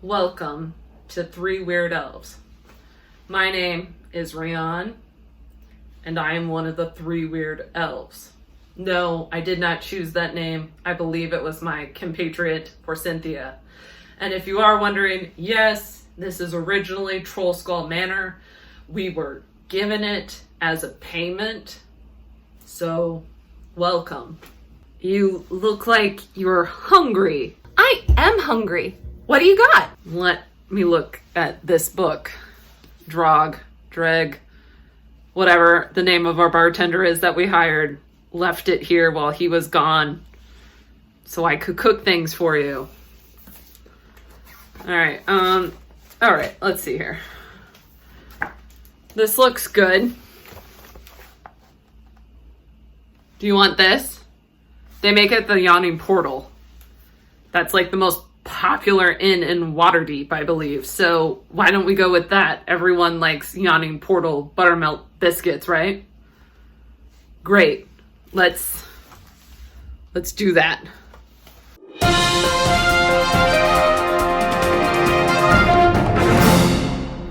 Welcome to Three Weird Elves. My name is Rhian, and I am one of the Three Weird Elves. No, I did not choose that name. I believe it was my compatriot for Cynthia. And if you are wondering, yes, this is originally Troll Skull Manor. We were given it as a payment. So, welcome. You look like you're hungry. I am hungry. What do you got? Let me look at this book. Dreg, whatever the name of our bartender is that we hired, left it here while he was gone so I could cook things for you. All right, let's see here. This looks good. Do you want this? They make it the Yawning Portal. That's like the most popular inn in Waterdeep, I believe. So why don't we go with that? Everyone likes Yawning Portal Buttermilk Biscuits, right? Great. Let's do that.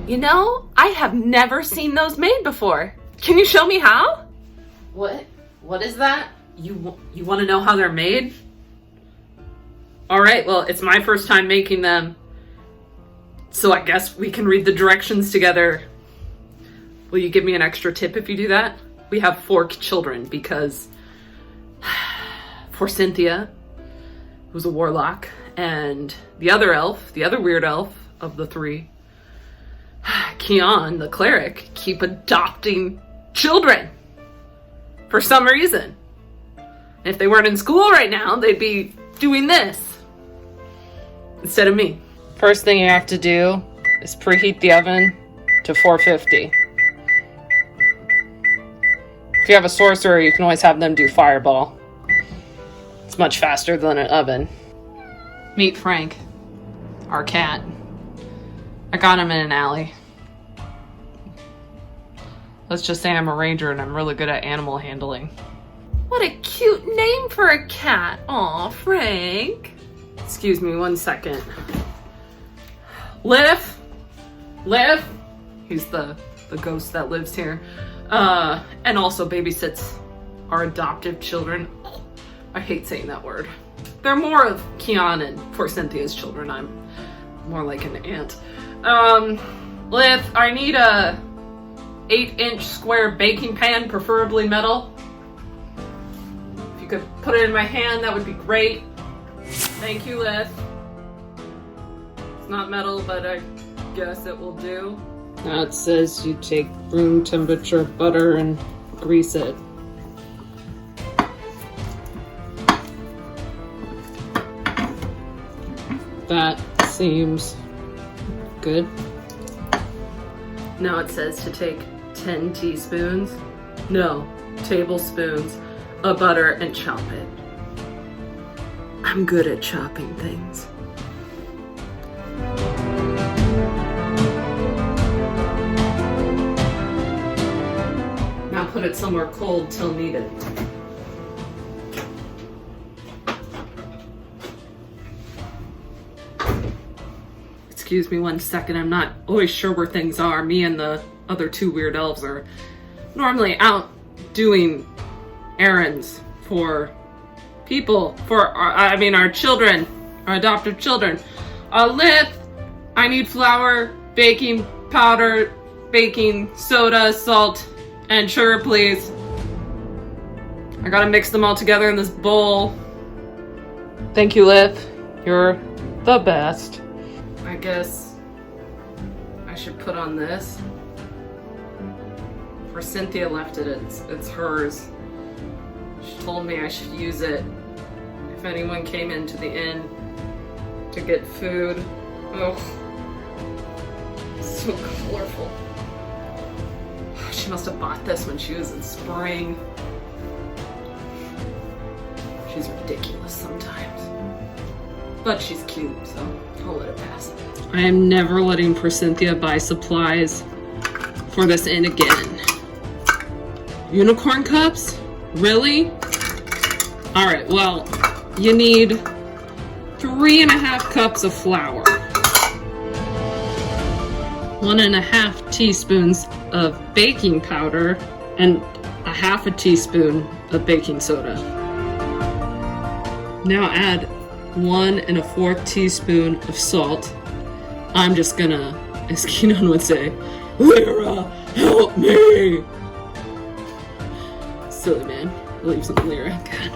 You know, I have never seen those made before. Can you show me how? What is that? You want to know how they're made? All right, well, it's my first time making them, so I guess we can read the directions together. Will you give me an extra tip if you do that? We have 4 children because for Cynthia, who's a warlock, and the other weird elf of the 3, Keon, the cleric, keep adopting children for some reason. If they weren't in school right now, they'd be doing this instead of me. First thing you have to do is preheat the oven to 450. If you have a sorcerer, you can always have them do fireball. It's much faster than an oven. Meet Frank, our cat. I got him in an alley. Let's just say I'm a ranger and I'm really good at animal handling. What a cute name for a cat. Aw, Frank. Excuse me 1 second. Liv! He's the ghost that lives here. And also babysits our adoptive children. Oh, I hate saying that word. They're more of Keon and for Cynthia's children. I'm more like an aunt. Liv, I need a 8-inch square baking pan, preferably metal. If you could put it in my hand, that would be great. Thank you, Liv. It's not metal, but I guess it will do. Now it says you take room temperature butter and grease it. That seems good. Now it says to take 10 tablespoons of butter and chop it. I'm good at chopping things. Now put it somewhere cold till needed. Excuse me 1 second, I'm not always sure where things are. Me and the other 2 weird elves are normally out doing errands for people, our children, our adoptive children. Liv, I need flour, baking powder, baking soda, salt, and sugar, please. I gotta mix them all together in this bowl. Thank you, Liv. You're the best. I guess I should put on this. For Cynthia left it, it's hers. She told me I should use it if anyone came into the inn to get food. Oh, so colorful. She must have bought this when she was in spring. She's ridiculous sometimes. But she's cute, so I'll let it pass. I am never letting Cynthia buy supplies for this inn again. Unicorn cups? Really? Alright, well, you need 3.5 cups of flour. 1.5 teaspoons of baking powder and 1/2 teaspoon of baking soda. Now add 1 1/4 teaspoon of salt. I'm just gonna, as Keenan would say, Lyra, help me! Silly man, believes in Lyra. God,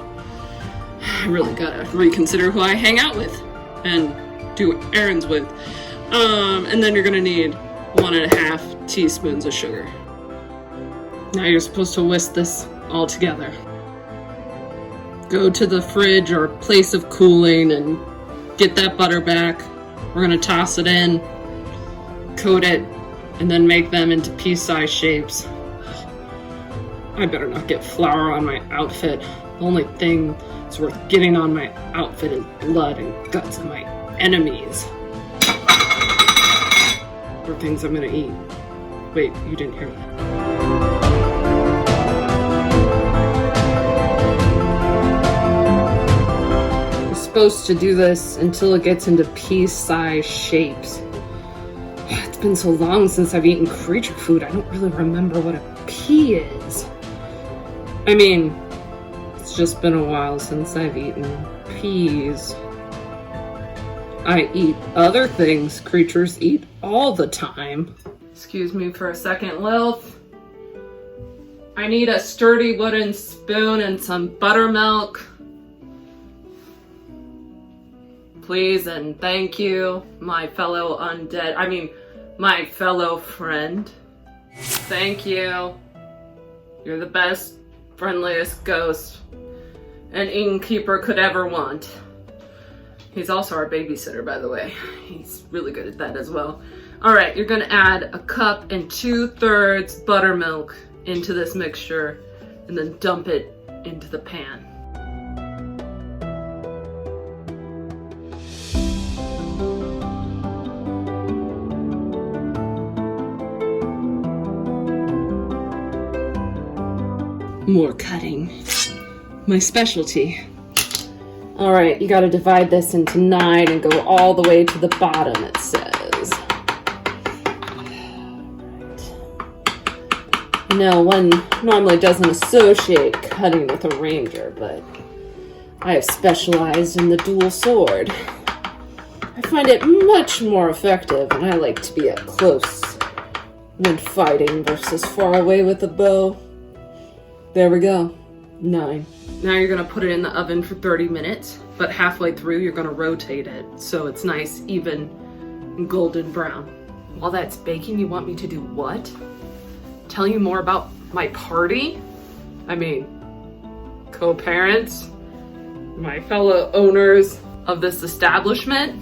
I really gotta reconsider who I hang out with and do errands with. And then you're gonna need 1.5 teaspoons of sugar. Now you're supposed to whisk this all together. Go to the fridge or place of cooling and get that butter back. We're gonna toss it in, coat it, and then make them into pea-sized shapes. I better not get flour on my outfit. The only thing that's worth getting on my outfit is blood and guts of my enemies. Or things I'm gonna eat. Wait, you didn't hear that. You're supposed to do this until it gets into pea-sized shapes. It's been so long since I've eaten creature food, I don't really remember what a pea is. I mean, it's just been a while since I've eaten peas. I eat other things creatures eat all the time. Excuse me for a second, Lilith. I need a sturdy wooden spoon and some buttermilk. Please and thank you, my fellow my fellow friend. Thank you. You're the best, friendliest ghost an innkeeper could ever want. He's also our babysitter, by the way. He's really good at that as well. All right, you're gonna add 1 cup and 2/3 buttermilk into this mixture and then dump it into the pan. More cutting. My specialty. Alright, you gotta divide this into 9 and go all the way to the bottom, it says. I know one normally doesn't associate cutting with a ranger, but I have specialized in the dual sword. I find it much more effective, and I like to be up close when fighting versus far away with a bow. There we go. 9. Now you're gonna put it in the oven for 30 minutes, but halfway through you're gonna rotate it so it's nice, even, golden brown. While that's baking, you want me to do what? Tell you more about my party? I mean, co-parents? My fellow owners of this establishment?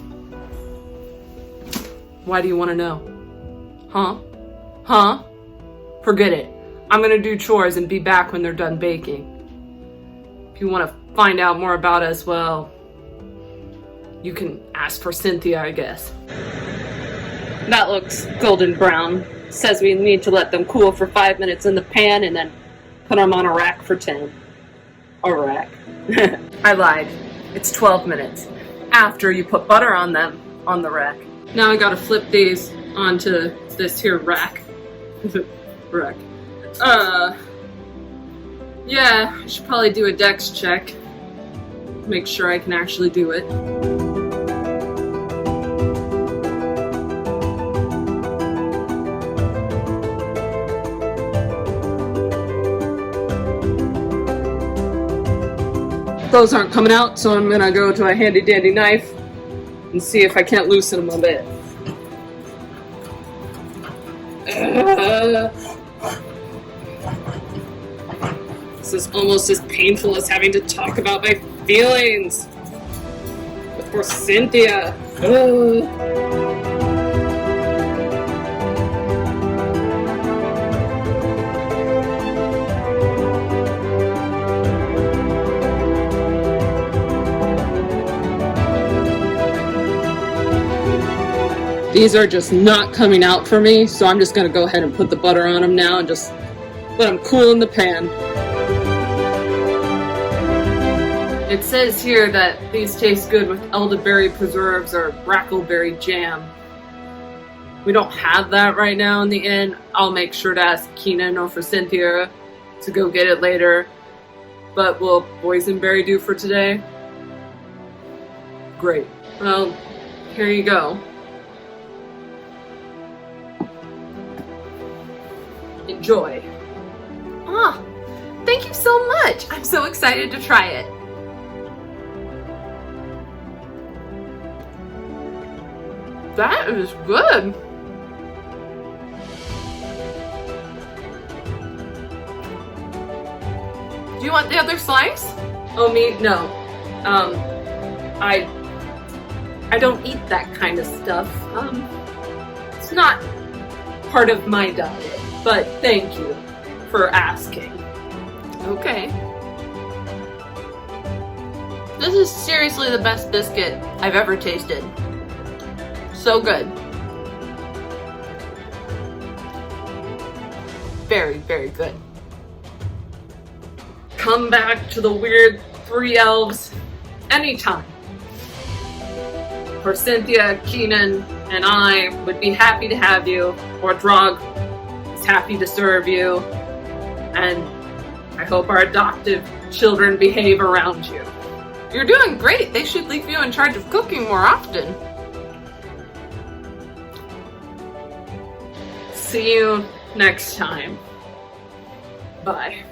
Why do you want to know? Huh? Forget it. I'm gonna do chores and be back when they're done baking. If you want to find out more about us, well, you can ask for Cynthia, I guess. That looks golden brown. Says we need to let them cool for 5 minutes in the pan and then put them on a rack for 10. A rack. I lied. It's 12 minutes. After you put butter on them on the rack. Now I gotta flip these onto this here rack. Rack. Yeah, I should probably do a dex check. Make sure I can actually do it. Those aren't coming out, so I'm gonna go to a handy dandy knife and see if I can't loosen them a bit. This is almost as painful as having to talk about my feelings with poor Cynthia. These are just not coming out for me, so I'm just gonna go ahead and put the butter on them now and just let them cool in the pan. It says here that these taste good with elderberry preserves or brackleberry jam. we don't have that right now in the inn, I'll make sure to ask Keenan or for Cynthia to go get it later. But will boysenberry do for today? Great. Well, here you go. Enjoy. Ah, thank you so much. I'm so excited to try it. That is good. Do you want the other slice? Oh, me? No. I don't eat that kind of stuff. It's not part of my diet, but thank you for asking. Okay. This is seriously the best biscuit I've ever tasted. So good. Very, very good. Come back to the Weird Three Elves anytime. For Cynthia, Keenan, and I would be happy to have you, or Drog is happy to serve you, and I hope our adoptive children behave around you. You're doing great. They should leave you in charge of cooking more often. See you next time. Bye.